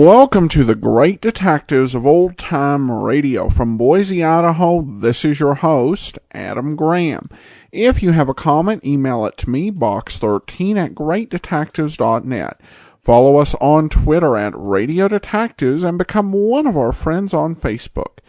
Welcome to the Great Detectives of Old Time Radio. From Boise, Idaho, this is your host, Adam Graham. If you have a comment, email it to me, box13@greatdetectives.net. Follow us on Twitter at Radio Detectives and become one of our friends on Facebook.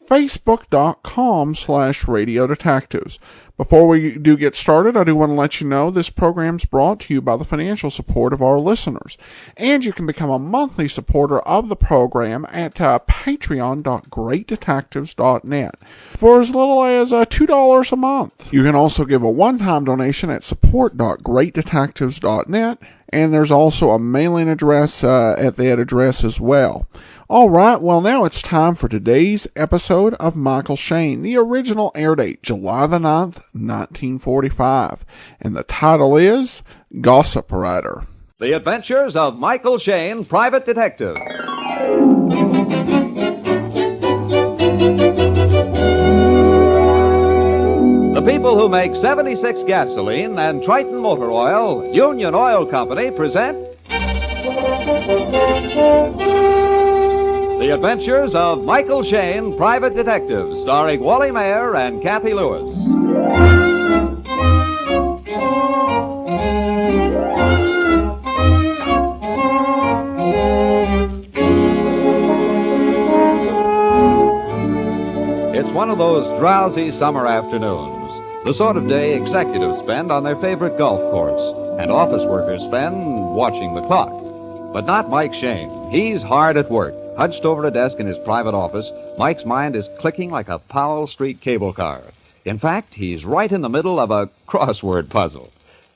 Facebook.com/Radio Detectives. Before we do get started, I do want to let you know this program's brought to you by the financial support of our listeners. And you can become a monthly supporter of the program at patreon.greatdetectives.net for as little as $2 a month. You can also give a one-time donation at support.greatdetectives.net. And there's also a mailing address at that address as well. All right, well, now it's time for today's episode of Michael Shayne. The original air date, July the 9th, 1945. And the title is Gossip Writer. The Adventures of Michael Shayne, Private Detective. The people who make 76 gasoline and Triton Motor Oil, Union Oil Company, present The Adventures of Michael Shayne, Private Detective, starring Wally Maher and Kathy Lewis. It's one of those drowsy summer afternoons. The sort of day executives spend on their favorite golf course, and office workers spend watching the clock. But not Mike Shayne. He's hard at work. Hunched over a desk in his private office, Mike's mind is clicking like a Powell Street cable car. In fact, he's right in the middle of a crossword puzzle.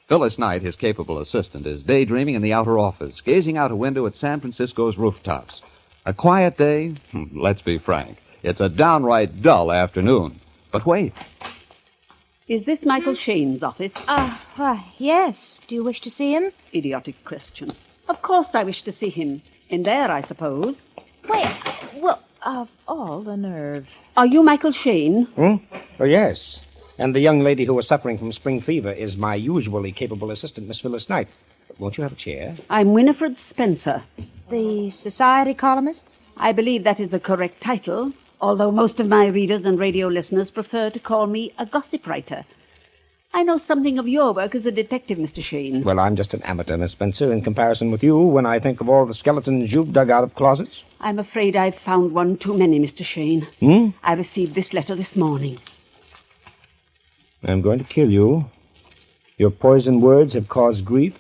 Phyllis Knight, his capable assistant, is daydreaming in the outer office, gazing out a window at San Francisco's rooftops. A quiet day? Let's be frank. It's a downright dull afternoon. But wait. Is this Michael Shayne's office? Yes. Do you wish to see him? Idiotic question. Of course I wish to see him. In there, I suppose. Of all the nerve. Are you Michael Shayne? Oh, yes. And the young lady who was suffering from spring fever is my usually capable assistant, Miss Phyllis Knight. Won't you have a chair? I'm Winifred Spencer. The society columnist? I believe that is the correct title, although most of my readers and radio listeners prefer to call me a gossip writer. I know something of your work as a detective, Mr. Shayne. Well, I'm just an amateur, Miss Spencer, in comparison with you when I think of all the skeletons you've dug out of closets. I'm afraid I've found one too many, Mr. Shayne. I received this letter this morning. I'm going to kill you. Your poisoned words have caused grief,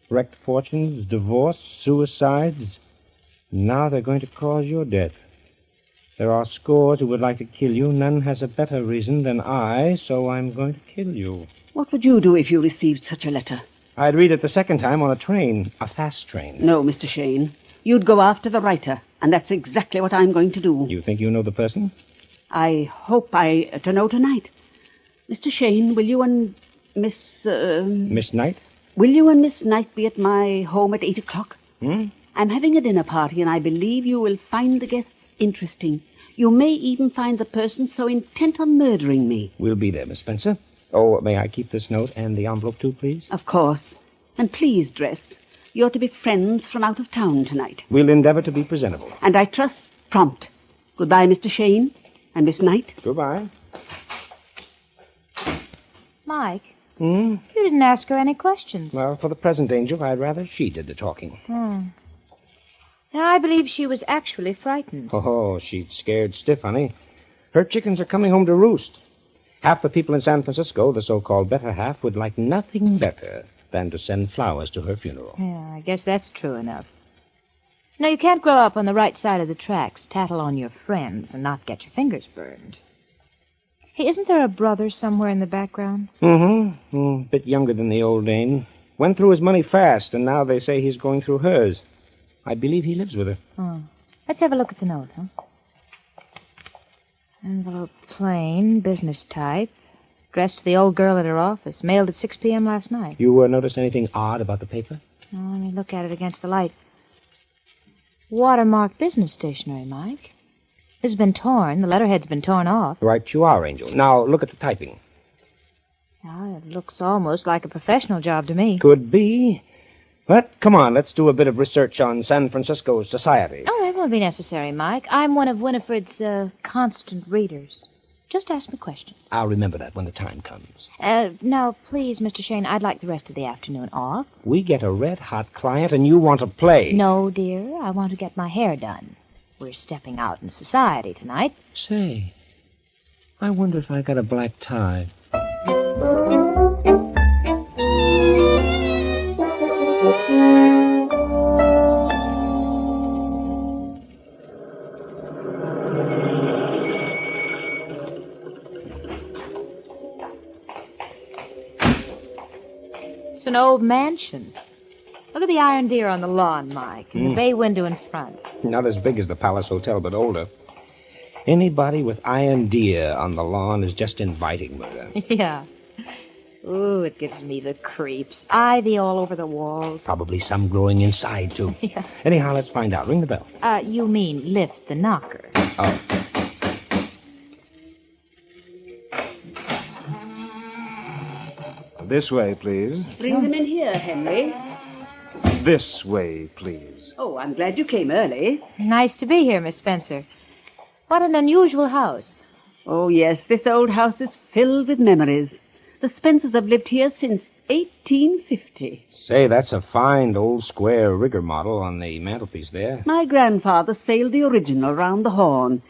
wrecked fortunes, divorce, suicides. Now they're going to cause your death. There are scores who would like to kill you. None has a better reason than I, so I'm going to kill you. What would you do if you received such a letter? I'd read it the second time on a train, a fast train. No, Mr. Shayne. You'd go after the writer, and that's exactly what I'm going to do. You think you know the person? I hope to know tonight. Mr. Shayne, will you and Miss Knight? Will you and Miss Knight be at my home at 8 o'clock? I'm having a dinner party, and I believe you will find the guests interesting. You may even find the person so intent on murdering me. We'll be there, Miss Spencer. Oh, may I keep this note and the envelope, too, please? Of course. And please dress. You're to be friends from out of town tonight. We'll endeavor to be presentable. And I trust prompt. Goodbye, Mr. Shayne and Miss Knight. Goodbye. Mike, you didn't ask her any questions. Well, for the present, Angel, I'd rather she did the talking. Now, I believe she was actually frightened. Oh, she's scared stiff, honey. Her chickens are coming home to roost. Half the people in San Francisco, the so-called better half, would like nothing better than to send flowers to her funeral. Yeah, I guess that's true enough. No, you can't grow up on the right side of the tracks, tattle on your friends, and not get your fingers burned. Hey, isn't there a brother somewhere in the background? A bit younger than the old dame. Went through his money fast, and now they say he's going through hers. I believe he lives with her. Oh. Let's have a look at the note, huh? Envelope plain, business type. Addressed to the old girl at her office. Mailed at 6 p.m. last night. You notice anything odd about the paper? Oh, let me look at it against the light. Watermarked business stationery, Mike. This has been torn. The letterhead's been torn off. Right you are, Angel. Now, look at the typing. Now, it looks almost like a professional job to me. Could be. But come on, let's do a bit of research on San Francisco's society. Oh, that won't be necessary, Mike. I'm one of Winifred's constant readers. Just ask me questions. I'll remember that when the time comes. Now, please, Mr. Shayne, I'd like the rest of the afternoon off. We get a red-hot client, and you want to play. No, dear. I want to get my hair done. We're stepping out in society tonight. Say, I wonder if I got a black tie. It's an old mansion. Look at the iron deer on the lawn, Mike, and the bay window in front. Not as big as the Palace Hotel, but older. Anybody with iron deer on the lawn is just inviting murder. Yeah. Ooh, it gives me the creeps. Ivy all over the walls. Probably some growing inside, too. Yeah. Anyhow, let's find out. Ring the bell. You mean lift the knocker. Oh. This way, please. Bring them in here, Henry. This way, please. Oh, I'm glad you came early. Nice to be here, Miss Spencer. What an unusual house. Oh, yes, this old house is filled with memories. The Spencers have lived here since 1850. Say, that's a fine old square rigger model on the mantelpiece there. My grandfather sailed the original round the Horn.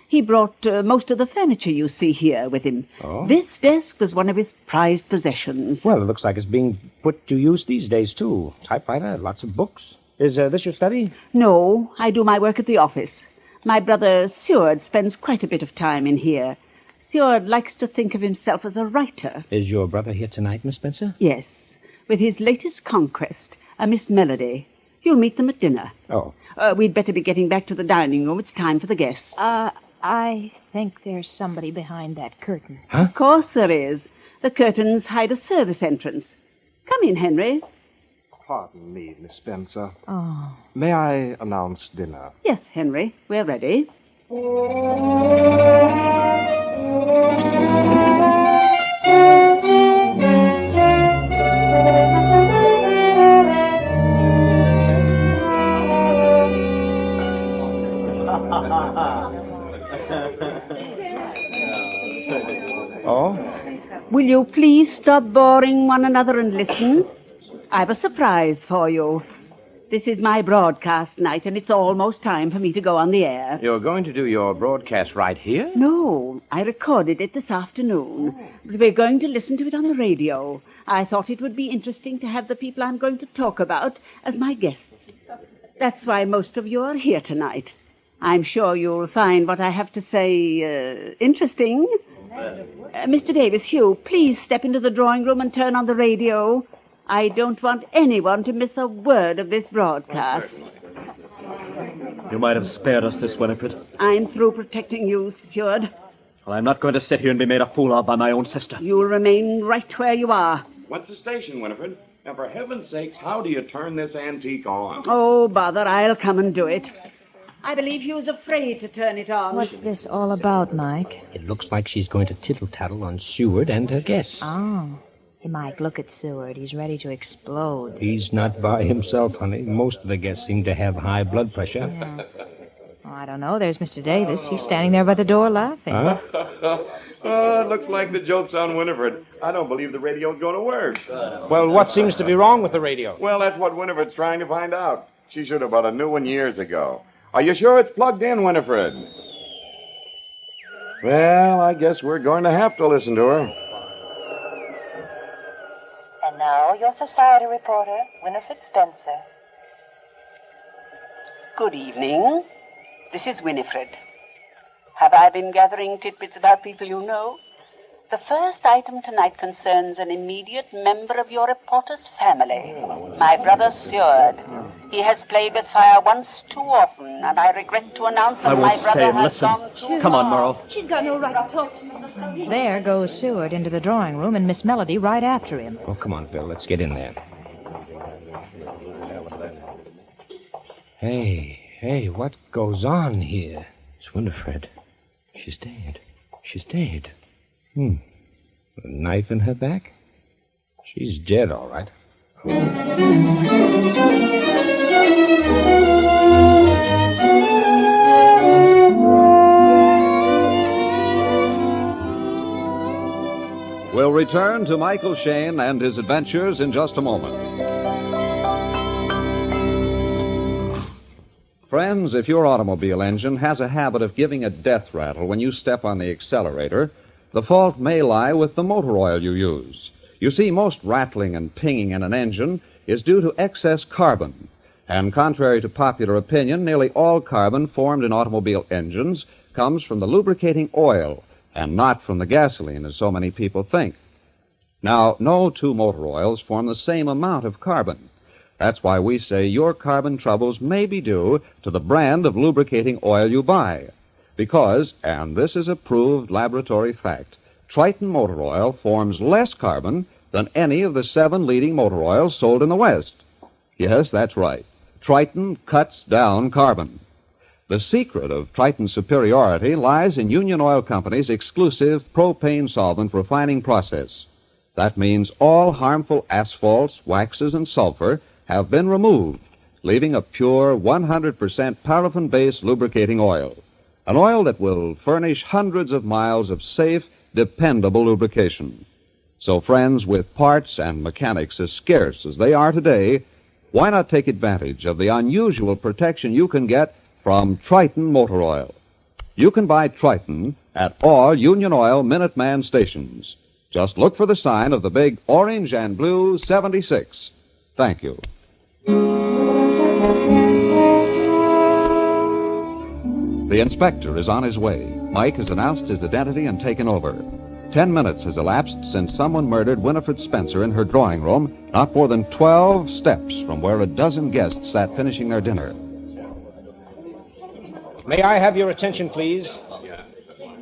He brought most of the furniture you see here with him. Oh? This desk was one of his prized possessions. Well, it looks like it's being put to use these days, too. Typewriter, lots of books. Is this your study? No, I do my work at the office. My brother Seward spends quite a bit of time in here. Seward likes to think of himself as a writer. Is your brother here tonight, Miss Spencer? Yes, with his latest conquest, a Miss Melody. You'll meet them at dinner. Oh. We'd better be getting back to the dining room. It's time for the guests. I think there's somebody behind that curtain. Huh? Of course there is. The curtains hide a service entrance. Come in, Henry. Pardon me, Miss Spencer. Oh. May I announce dinner? Yes, Henry, we're ready. Oh? Will you please stop boring one another and listen? I've a surprise for you. This is my broadcast night, and it's almost time for me to go on the air. You're going to do your broadcast right here? No, I recorded it this afternoon. But we're going to listen to it on the radio. I thought it would be interesting to have the people I'm going to talk about as my guests. That's why most of you are here tonight. I'm sure you'll find what I have to say interesting. Mr. Davis, Hugh, please step into the drawing room and turn on the radio. I don't want anyone to miss a word of this broadcast. You might have spared us this, Winifred. I'm through protecting you, Steward. Well, I'm not going to sit here and be made a fool of by my own sister. You'll remain right where you are. What's the station, Winifred? Now, for heaven's sakes, how do you turn this antique on? Oh, bother, I'll come and do it. I believe he was afraid to turn it on. What's this all about, Mike? It looks like she's going to tittle-tattle on Seward and her guests. Oh. Hey, Mike, look at Seward. He's ready to explode. He's not by himself, honey. Most of the guests seem to have high blood pressure. Yeah. Oh, I don't know. There's Mr. Davis. He's standing there by the door laughing. Huh? Oh, it looks like the joke's on Winifred. I don't believe the radio's going to work. Well, what seems to be wrong with the radio? Well, that's what Winifred's trying to find out. She should have bought a new one years ago. Are you sure it's plugged in, Winifred? Well, I guess we're going to have to listen to her. And now, your society reporter, Winifred Spencer. Good evening. This is Winifred. Have I been gathering tidbits about people you know? The first item tonight concerns an immediate member of your reporter's family, my brother Seward. He has played with fire once too often, and I regret to announce that I my won't stay brother and has listen. gone too Come on, far. Merle. She's got no right to talk to me. There goes Seward into the drawing room, and Miss Melody right after him. Oh, come on, Phil. Let's get in there. Hey, what goes on here? It's Winifred. She's dead. She's dead. A knife in her back? She's dead, all right. We'll return to Michael Shayne and his adventures in just a moment. Friends, if your automobile engine has a habit of giving a death rattle when you step on the accelerator, the fault may lie with the motor oil you use. You see, most rattling and pinging in an engine is due to excess carbon. And contrary to popular opinion, nearly all carbon formed in automobile engines comes from the lubricating oil and not from the gasoline, as so many people think. Now, no two motor oils form the same amount of carbon. That's why we say your carbon troubles may be due to the brand of lubricating oil you buy. Because, and this is a proved laboratory fact, Triton motor oil forms less carbon than any of the 7 leading motor oils sold in the West. Yes, that's right. Triton cuts down carbon. The secret of Triton's superiority lies in Union Oil Company's exclusive propane solvent refining process. That means all harmful asphalts, waxes, and sulfur have been removed, leaving a pure 100% paraffin-based lubricating oil. An oil that will furnish hundreds of miles of safe, dependable lubrication. So, friends, with parts and mechanics as scarce as they are today, why not take advantage of the unusual protection you can get from Triton motor oil? You can buy Triton at all Union Oil Minuteman stations. Just look for the sign of the big orange and blue 76. Thank you. The inspector is on his way. Mike has announced his identity and taken over. 10 minutes has elapsed since someone murdered Winifred Spencer in her drawing room, not more than 12 steps from where a dozen guests sat finishing their dinner. May I have your attention, please?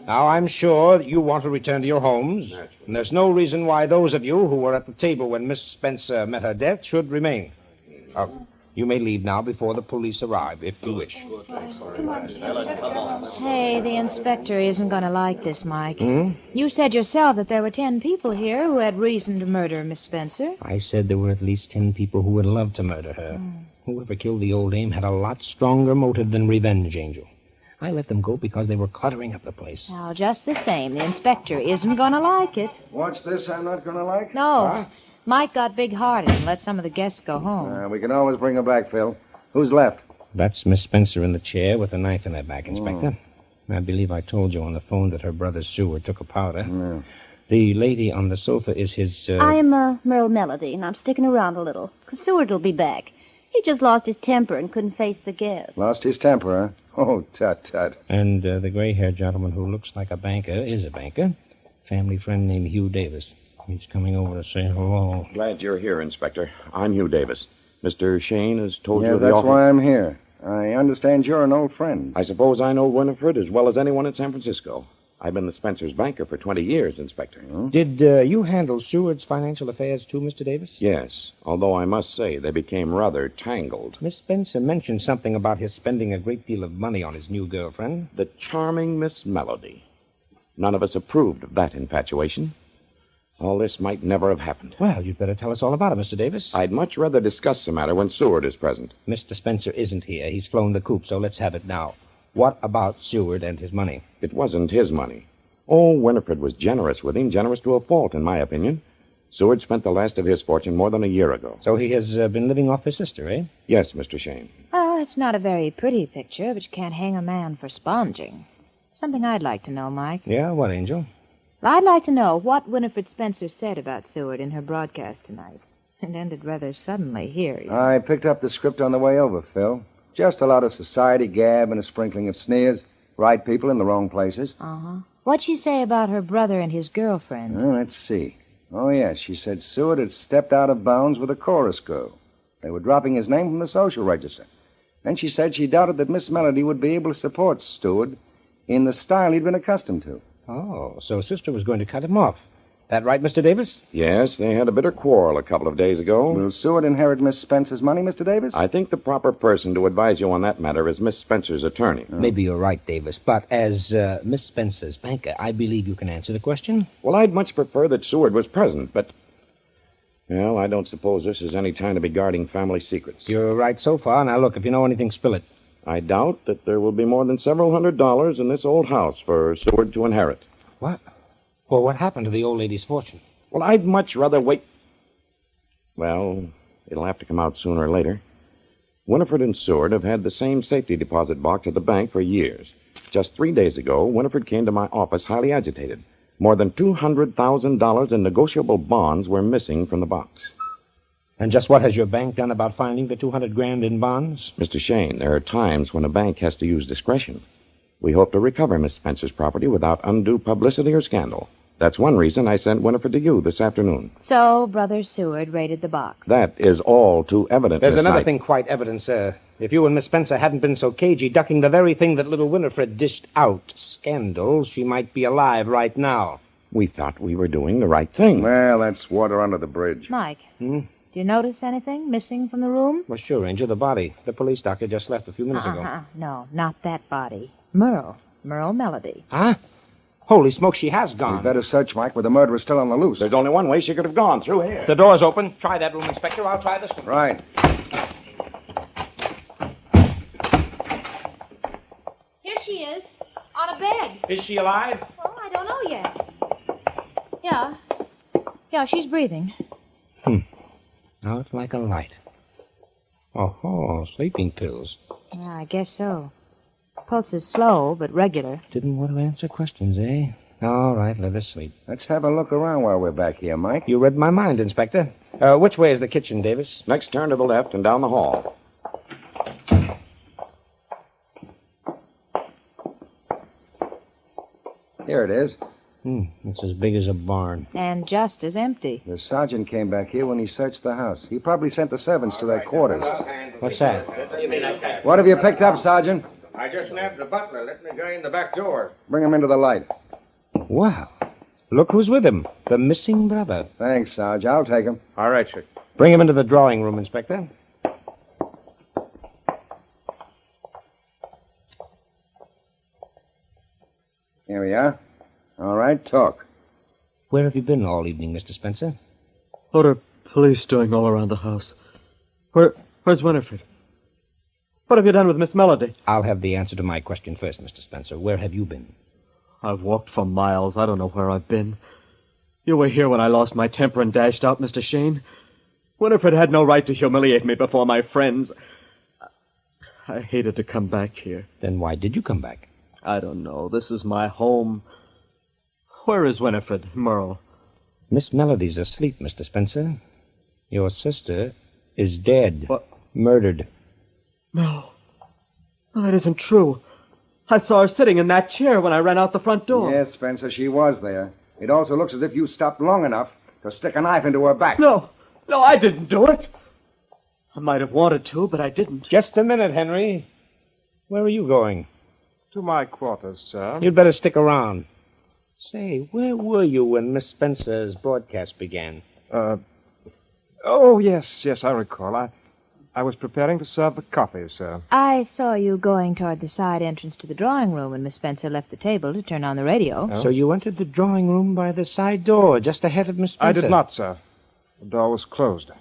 Now, I'm sure that you want to return to your homes, and there's no reason why those of you who were at the table when Miss Spencer met her death should remain. You may leave now before the police arrive, if you wish. Hey, the inspector isn't going to like this, Mike. Hmm? You said yourself that there were 10 people here who had reason to murder Miss Spencer. I said there were at least 10 people who would love to murder her. Whoever killed the old dame had a lot stronger motive than revenge, Angel. I let them go because they were cluttering up the place. Now, just the same, the inspector isn't going to like it. What's this I'm not going to like? No. Huh? Mike got big-hearted and let some of the guests go home. We can always bring her back, Phil. Who's left? That's Miss Spencer in the chair with a knife in her back, Inspector. I believe I told you on the phone that her brother Seward took a powder. Yeah. The lady on the sofa is his, I'm Merle Melody, and I'm sticking around a little, 'cause Seward will be back. He just lost his temper and couldn't face the guests. Lost his temper, huh? Oh, tut-tut. And the gray-haired gentleman who looks like a banker is a banker. Family friend named Hugh Davis. He's coming over to say hello. Glad you're here, Inspector. I'm Hugh Davis. Mr. Shayne has told you of the that's offer. why I'm here. I understand you're an old friend. I suppose I know Winifred as well as anyone in San Francisco. I've been the Spencer's banker for 20 years, Inspector. Did you handle Seward's financial affairs too, Mr. Davis? Yes, although I must say they became rather tangled. Miss Spencer mentioned something about his spending a great deal of money on his new girlfriend. The charming Miss Melody. None of us approved of that infatuation. All this might never have happened. Well, you'd better tell us all about it, Mr. Davis. I'd much rather discuss the matter when Seward is present. Mr. Spencer isn't here. He's flown the coop, so let's have it now. What about Seward and his money? It wasn't his money. Oh, Winifred was generous with him, generous to a fault, in my opinion. Seward spent the last of his fortune more than a year ago. So he has been living off his sister, eh? Yes, Mr. Shayne. Well, it's not a very pretty picture, but you can't hang a man for sponging. Something I'd like to know, Mike. Yeah, what, Angel? I'd like to know what Winifred Spencer said about Seward in her broadcast tonight. It ended rather suddenly here. I picked up the script on the way over, Phil. Just a lot of society gab and a sprinkling of sneers. Right people in the wrong places. Uh-huh. What'd she say about her brother and his girlfriend? Well, let's see. Oh, yes, she said Seward had stepped out of bounds with a chorus girl. They were dropping his name from the social register. Then she said she doubted that Miss Melody would be able to support Seward in the style he'd been accustomed to. Oh, so Sister was going to cut him off. That right, Mr. Davis? Yes, they had a bitter quarrel a couple of days ago. Will Seward inherit Miss Spencer's money, Mr. Davis? I think the proper person to advise you on that matter is Miss Spencer's attorney. Maybe you're right, Davis, but as Miss Spencer's banker, I believe you can answer the question. Well, I'd much prefer that Seward was present, but Well, I don't suppose this is any time to be guarding family secrets. You're right so far. Now, look, if you know anything, spill it. I doubt that there will be more than several $100s in this old house for Seward to inherit. What? Well, what happened to the old lady's fortune? Well, I'd much rather wait. Well, it'll have to come out sooner or later. Winifred and Seward have had the same safety deposit box at the bank for years. Just 3 days ago, Winifred came to my office highly agitated. More than $200,000 in negotiable bonds were missing from the box. And just what has your bank done about finding the $200,000 in bonds? Mr. Shayne, there are times when a bank has to use discretion. We hope to recover Miss Spencer's property without undue publicity or scandal. That's one reason I sent Winifred to you this afternoon. So, Brother Seward raided the box. That is all too evident, There's Miss another Knight. thing quite evident, sir. If you and Miss Spencer hadn't been so cagey, ducking the very thing that little Winifred dished out, scandal, she might be alive right now. We thought we were doing the right thing. Well, that's water under the bridge. Mike, do you notice anything missing from the room? Well, sure, Ranger, the body. The police doctor just left a few minutes ago. No, not that body. Merle Melody. Huh? Holy smoke, she has gone. We better search, Mike, where the murderer's still on the loose. There's only one way she could have gone, through here. The door's open. Try that room, Inspector. I'll try this one. Right. Here she is, on a bed. Is she alive? Oh, I don't know yet. Yeah, she's breathing. Out like a light. Oh, sleeping pills. Yeah, I guess so. Pulse is slow, but regular. Didn't want to answer questions, eh? All right, let her sleep. Let's have a look around while we're back here, Mike. You read my mind, Inspector. Which way is the kitchen, Davis? Next turn to the left and down the hall. Here it is. It's as big as a barn. And just as empty. The sergeant came back here when he searched the house. He probably sent the servants to their quarters. What's that? What have you picked up, Sergeant? I just nabbed the butler. Let me go in the back door. Bring him into the light. Wow. Look who's with him. The missing brother. Thanks, Sarge. I'll take him. All right, sir. Bring him into the drawing room, Inspector. Here we are. All right, talk. Where have you been all evening, Mr. Spencer? What are police doing all around the house? Where's Winifred? What have you done with Miss Melody? I'll have the answer to my question first, Mr. Spencer. Where have you been? I've walked for miles. I don't know where I've been. You were here when I lost my temper and dashed out, Mr. Shayne. Winifred had no right to humiliate me before my friends. I hated to come back here. Then why did you come back? I don't know. This is my home. Where is Winifred, Merle? Miss Melody's asleep, Mr. Spencer. Your sister is dead. What? Murdered. No, that isn't true. I saw her sitting in that chair when I ran out the front door. Yes, Spencer, she was there. It also looks as if you stopped long enough to stick a knife into her back. No, I didn't do it. I might have wanted to, but I didn't. Just a minute, Henry. Where are you going? To my quarters, sir. You'd better stick around. Say, where were you when Miss Spencer's broadcast began? Oh, yes, I recall. I was preparing to serve the coffee, sir. I saw you going toward the side entrance to the drawing room when Miss Spencer left the table to turn on the radio. Oh? So you entered the drawing room by the side door, just ahead of Miss Spencer? I did not, sir. The door was closed.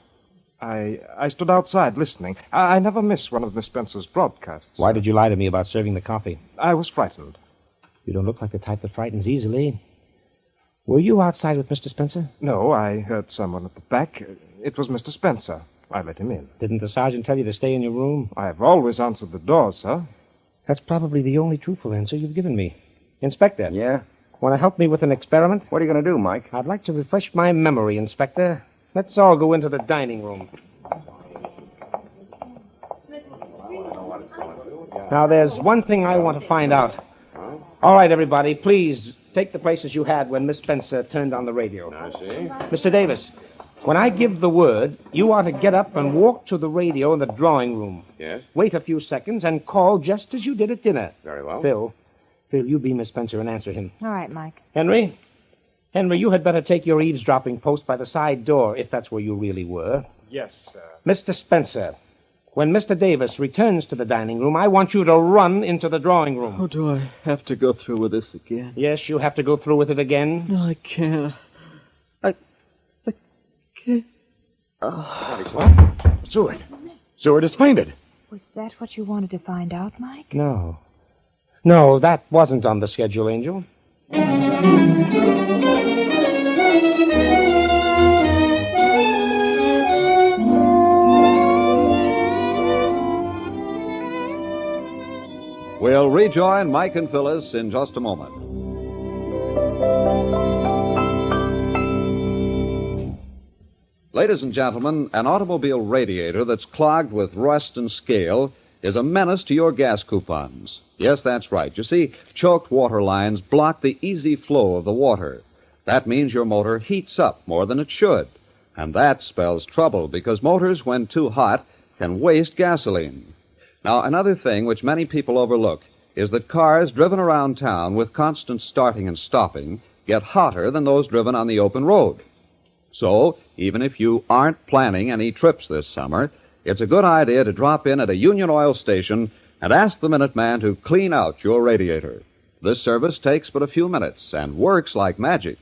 I stood outside listening. I never miss one of Miss Spencer's broadcasts. Why did you lie to me about serving the coffee? I was frightened. You don't look like the type that frightens easily. Were you outside with Mr. Spencer? No, I heard someone at the back. It was Mr. Spencer. I let him in. Didn't the sergeant tell you to stay in your room? I have always answered the door, sir. That's probably the only truthful answer you've given me. Inspector. Yeah? Want to help me with an experiment? What are you going to do, Mike? I'd like to refresh my memory, Inspector. Let's all go into the dining room. Now, there's one thing I want to find out. All right, everybody, please take the places you had when Miss Spencer turned on the radio. I see. Mr. Davis, when I give the word, you ought to get up and walk to the radio in the drawing room. Yes? Wait a few seconds and call just as you did at dinner. Very well. Phil, you be Miss Spencer and answer him. All right, Mike. Henry, you had better take your eavesdropping post by the side door, if that's where you really were. Yes, sir. Mr. Spencer, when Mr. Davis returns to the dining room, I want you to run into the drawing room. Oh, do I have to go through with this again? Yes, you have to go through with it again. No, I can't. I What? Seward. Seward has fainted. Was that what you wanted to find out, Mike? No. No, that wasn't on the schedule, Angel. We'll rejoin Mike and Phyllis in just a moment. Ladies and gentlemen, an automobile radiator that's clogged with rust and scale is a menace to your gas coupons. Yes, that's right. You see, choked water lines block the easy flow of the water. That means your motor heats up more than it should. And that spells trouble because motors, when too hot, can waste gasoline. Now, another thing which many people overlook is that cars driven around town with constant starting and stopping get hotter than those driven on the open road. So, even if you aren't planning any trips this summer, it's a good idea to drop in at a Union Oil station and ask the Minuteman to clean out your radiator. This service takes but a few minutes and works like magic.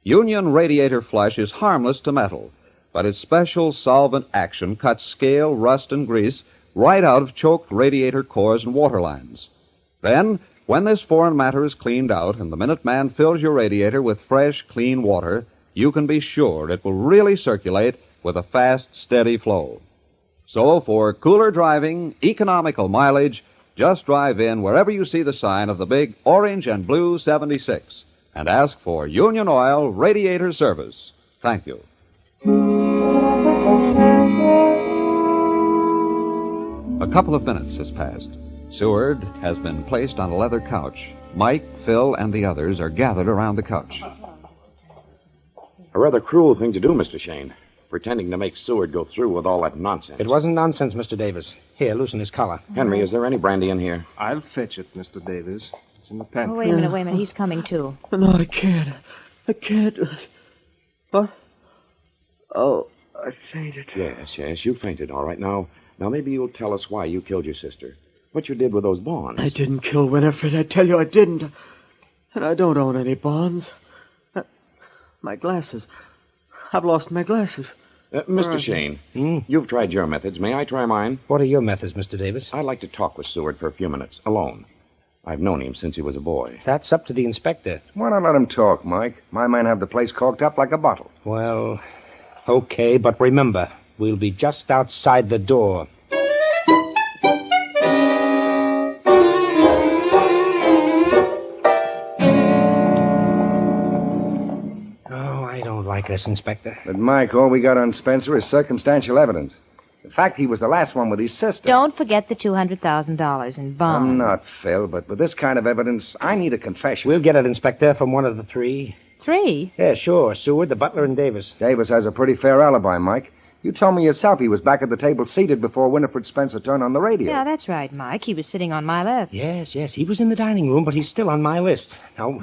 Union Radiator Flush is harmless to metal, but its special solvent action cuts scale, rust, and grease right out of choked radiator cores and water lines. Then, when this foreign matter is cleaned out and the Minuteman fills your radiator with fresh, clean water, you can be sure it will really circulate with a fast, steady flow. So, for cooler driving, economical mileage, just drive in wherever you see the sign of the big orange and blue 76 and ask for Union Oil Radiator Service. Thank you. A couple of minutes has passed. Seward has been placed on a leather couch. Mike, Phil, and the others are gathered around the couch. A rather cruel thing to do, Mr. Shayne. Pretending to make Seward go through with all that nonsense. It wasn't nonsense, Mr. Davis. Here, loosen his collar. Henry, is there any brandy in here? I'll fetch it, Mr. Davis. It's in the pantry. Oh, wait a minute. He's coming, too. No, I can't. I can't. What? Oh, I fainted. Yes, you fainted, all right. Now maybe you'll tell us why you killed your sister. What you did with those bonds. I didn't kill Winifred. I tell you I didn't. And I don't own any bonds. My glasses. I've lost my glasses. Mr. Shayne, you've tried your methods. May I try mine? What are your methods, Mr. Davis? I'd like to talk with Seward for a few minutes, alone. I've known him since he was a boy. That's up to the inspector. Why not let him talk, Mike? My men have the place corked up like a bottle. Well, okay, but remember, we'll be just outside the door. Like this, Inspector. But, Mike, all we got on Spencer is circumstantial evidence. The fact he was the last one with his sister. Don't forget the $200,000 in bonds. I'm not, Phil, but with this kind of evidence, I need a confession. We'll get it, Inspector, from one of the three. Three? Yeah, sure. Seward, the butler, and Davis. Davis has a pretty fair alibi, Mike. You told me yourself he was back at the table seated before Winifred Spencer turned on the radio. Yeah, that's right, Mike. He was sitting on my left. Yes. He was in the dining room, but he's still on my list. Now,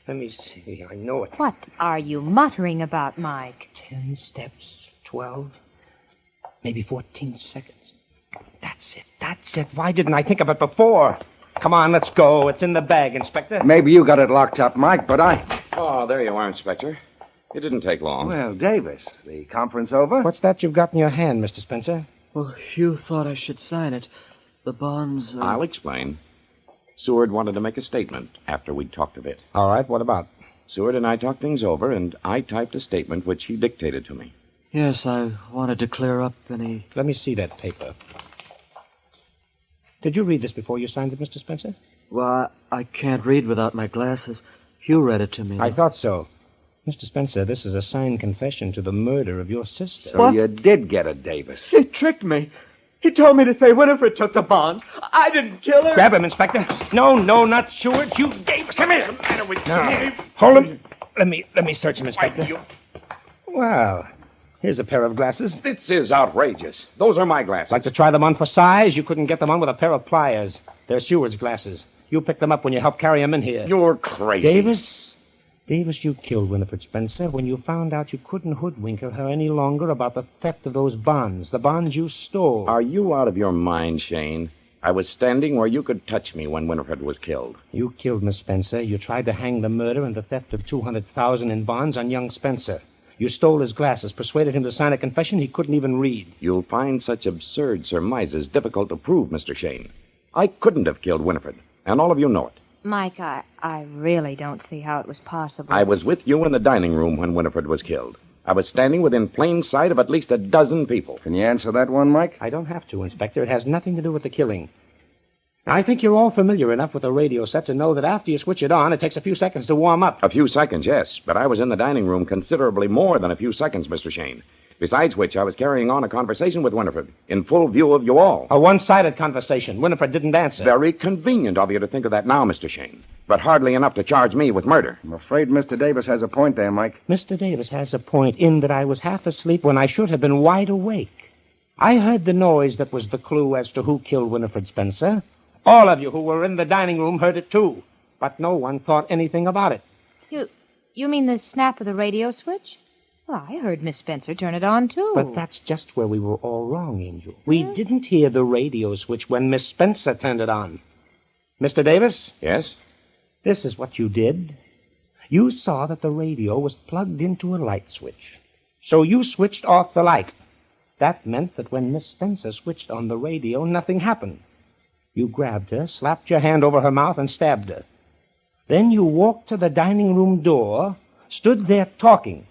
let me see. I know it. What are you muttering about, Mike? 10 steps, 12, maybe 14 seconds. That's it. Why didn't I think of it before? Come on, let's go. It's in the bag, Inspector. Maybe you got it locked up, Mike, but I... Oh, there you are, Inspector. It didn't take long. Well, Davis, the conference over? What's that you've got in your hand, Mr. Spencer? Well, you thought I should sign it. The bonds... I'll explain. Seward wanted to make a statement after we'd talked a bit. All right, what about? Seward and I talked things over, and I typed a statement which he dictated to me. Yes, I wanted to clear up any... Let me see that paper. Did you read this before you signed it, Mr. Spencer? Well, I can't read without my glasses. Hugh read it to me. I thought so. Mr. Spencer, this is a signed confession to the murder of your sister. So you did get it, Davis. He tricked me. He told me to say Winifred took the bonds. I didn't kill her. Grab him, Inspector. No, not Seward. Hugh Davis. Come here. What's the matter with you? Hold him. Let me search him, Inspector. Well, here's a pair of glasses. This is outrageous. Those are my glasses. Like to try them on for size? You couldn't get them on with a pair of pliers. They're Seward's glasses. You picked them up when you helped carry them in here. You're crazy. Davis, you killed Winifred Spencer when you found out you couldn't hoodwink her any longer about the theft of those bonds, the bonds you stole. Are you out of your mind, Shayne? I was standing where you could touch me when Winifred was killed. You killed Miss Spencer. You tried to hang the murder and the theft of $200,000 in bonds on young Spencer. You stole his glasses, persuaded him to sign a confession he couldn't even read. You'll find such absurd surmises difficult to prove, Mr. Shayne. I couldn't have killed Winifred, and all of you know it. Mike, I really don't see how it was possible. I was with you in the dining room when Winifred was killed. I was standing within plain sight of at least a dozen people. Can you answer that one, Mike? I don't have to, Inspector. It has nothing to do with the killing. I think you're all familiar enough with a radio set to know that after you switch it on, it takes a few seconds to warm up. A few seconds, yes, but I was in the dining room considerably more than a few seconds, Mr. Shayne. Besides which, I was carrying on a conversation with Winifred, in full view of you all. A one-sided conversation. Winifred didn't answer. Very convenient of you to think of that now, Mr. Shayne, but hardly enough to charge me with murder. I'm afraid Mr. Davis has a point there, Mike. Mr. Davis has a point in that I was half asleep when I should have been wide awake. I heard the noise that was the clue as to who killed Winifred Spencer. All of you who were in the dining room heard it, too, but no one thought anything about it. You mean the snap of the radio switch? Well, I heard Miss Spencer turn it on, too. But that's just where we were all wrong, Angel. We didn't hear the radio switch when Miss Spencer turned it on. Mr. Davis? Yes? This is what you did. You saw that the radio was plugged into a light switch. So you switched off the light. That meant that when Miss Spencer switched on the radio, nothing happened. You grabbed her, slapped your hand over her mouth, and stabbed her. Then you walked to the dining room door, stood there talking,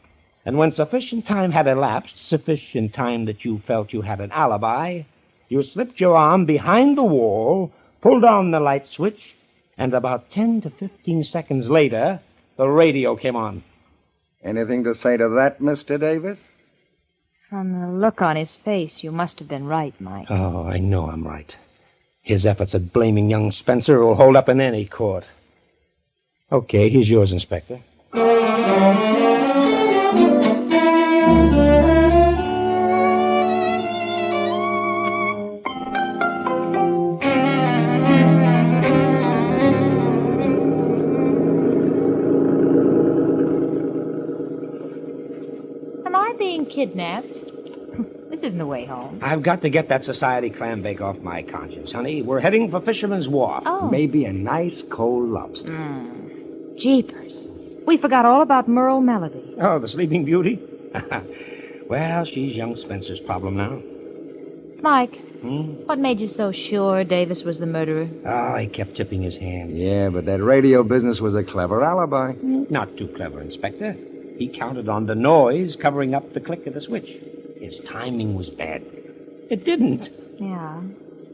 and when sufficient time had elapsed, sufficient time that you felt you had an alibi, you slipped your arm behind the wall, pulled on the light switch, and about 10 to 15 seconds later, the radio came on. Anything to say to that, Mr. Davis? From the look on his face, you must have been right, Mike. Oh, I know I'm right. His efforts at blaming young Spencer will hold up in any court. Okay, here's yours, Inspector. Am I being kidnapped? This isn't the way home. I've got to get that society clam bake off my conscience, honey. We're heading for Fisherman's Wharf. Oh. Maybe a nice cold lobster. Jeepers. We forgot all about Merle Melody. Oh, the Sleeping Beauty? Well, she's young Spencer's problem now. Mike, what made you so sure Davis was the murderer? Oh, he kept tipping his hand. Yeah, but that radio business was a clever alibi. Not too clever, Inspector. He counted on the noise covering up the click of the switch. His timing was bad. It didn't. Yeah.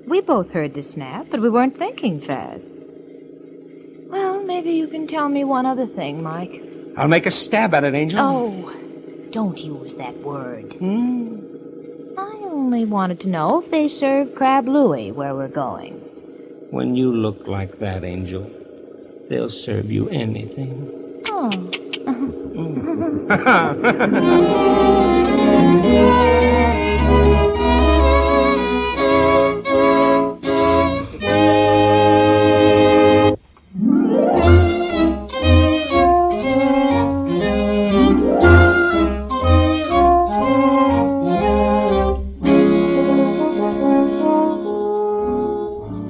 We both heard the snap, but we weren't thinking fast. Well, maybe you can tell me one other thing, Mike. I'll make a stab at it, Angel. Oh, don't use that word. I only wanted to know if they serve crab louie where we're going. When you look like that, Angel, they'll serve you anything. Oh.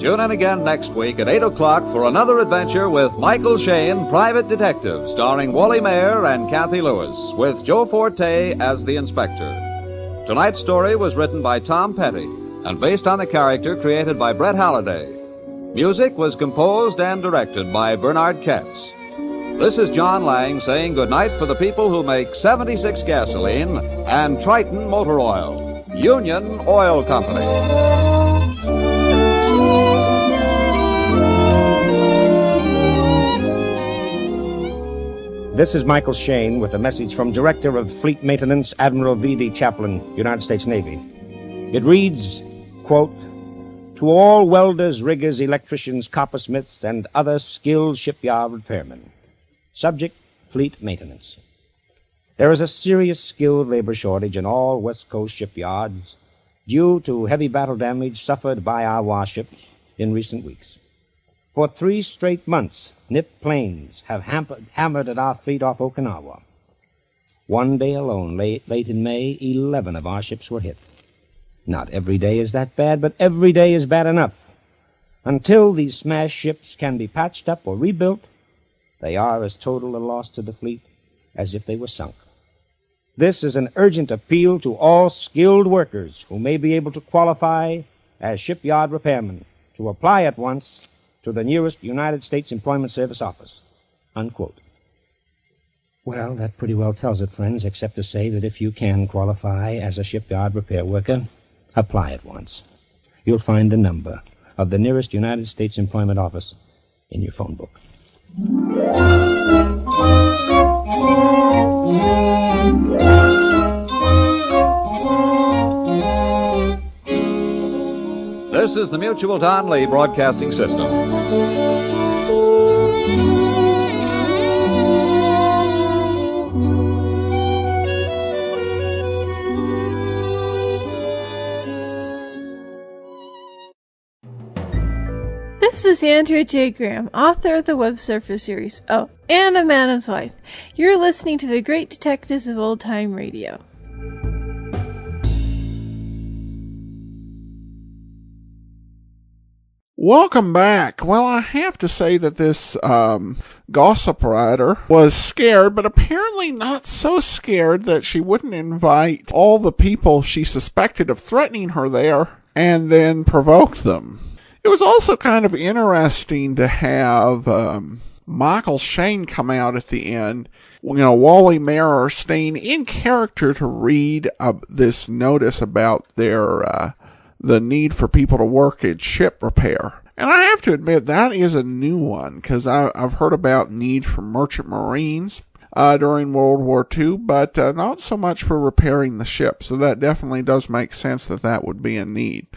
Tune in again next week at 8 o'clock for another adventure with Michael Shayne, Private Detective, starring Wally Maher and Kathy Lewis, with Joe Forte as the inspector. Tonight's story was written by Tom Petty and based on the character created by Britt Halliday. Music was composed and directed by Bernard Katz. This is John Lang saying goodnight for the people who make 76 gasoline and Triton Motor Oil. Union Oil Company. This is Michael Shayne with a message from Director of Fleet Maintenance, Admiral V.D. Chaplin, United States Navy. It reads, quote, "To all welders, riggers, electricians, coppersmiths, and other skilled shipyard repairmen. Subject, fleet maintenance. There is a serious skilled labor shortage in all West Coast shipyards due to heavy battle damage suffered by our warships in recent weeks. For 3 straight months, Nip planes have hammered at our fleet off Okinawa. One day alone, late in May, 11 of our ships were hit. Not every day is that bad, but every day is bad enough. Until these smashed ships can be patched up or rebuilt, they are as total a loss to the fleet as if they were sunk. This is an urgent appeal to all skilled workers who may be able to qualify as shipyard repairmen to apply at once to the nearest United States Employment Service office. Unquote. Well, that pretty well tells it, friends, except to say that if you can qualify as a shipyard repair worker, apply at once. You'll find the number of the nearest United States Employment Office in your phone book. This is the Mutual Don Lee Broadcasting System. This is Andrea J. Graham, author of the Web Surfer series, oh, and of Madam's Wife. You're listening to the Great Detectives of Old Time Radio. Welcome back. Well, I have to say that this gossip writer was scared, but apparently not so scared that she wouldn't invite all the people she suspected of threatening her there and then provoke them. It was also kind of interesting to have Michael Shayne come out at the end, Wally Maher staying in character to read this notice about their the need for people to work at ship repair. And I have to admit, that is a new one, because I've heard about need for merchant marines during World War II, but not so much for repairing the ship. So that definitely does make sense that that would be a need.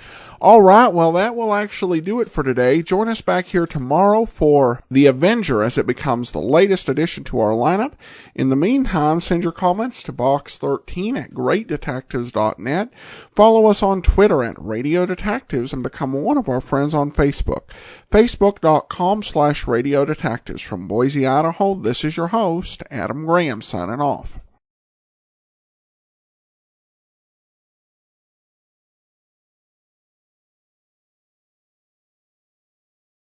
All right, well, that will actually do it for today. Join us back here tomorrow for The Avenger as it becomes the latest addition to our lineup. In the meantime, send your comments to box13@greatdetectives.net. Follow us on Twitter @Radio Detectives and become one of our friends on Facebook. Facebook.com/Radio Detectives. From Boise, Idaho, this is your host, Adam Graham, signing off.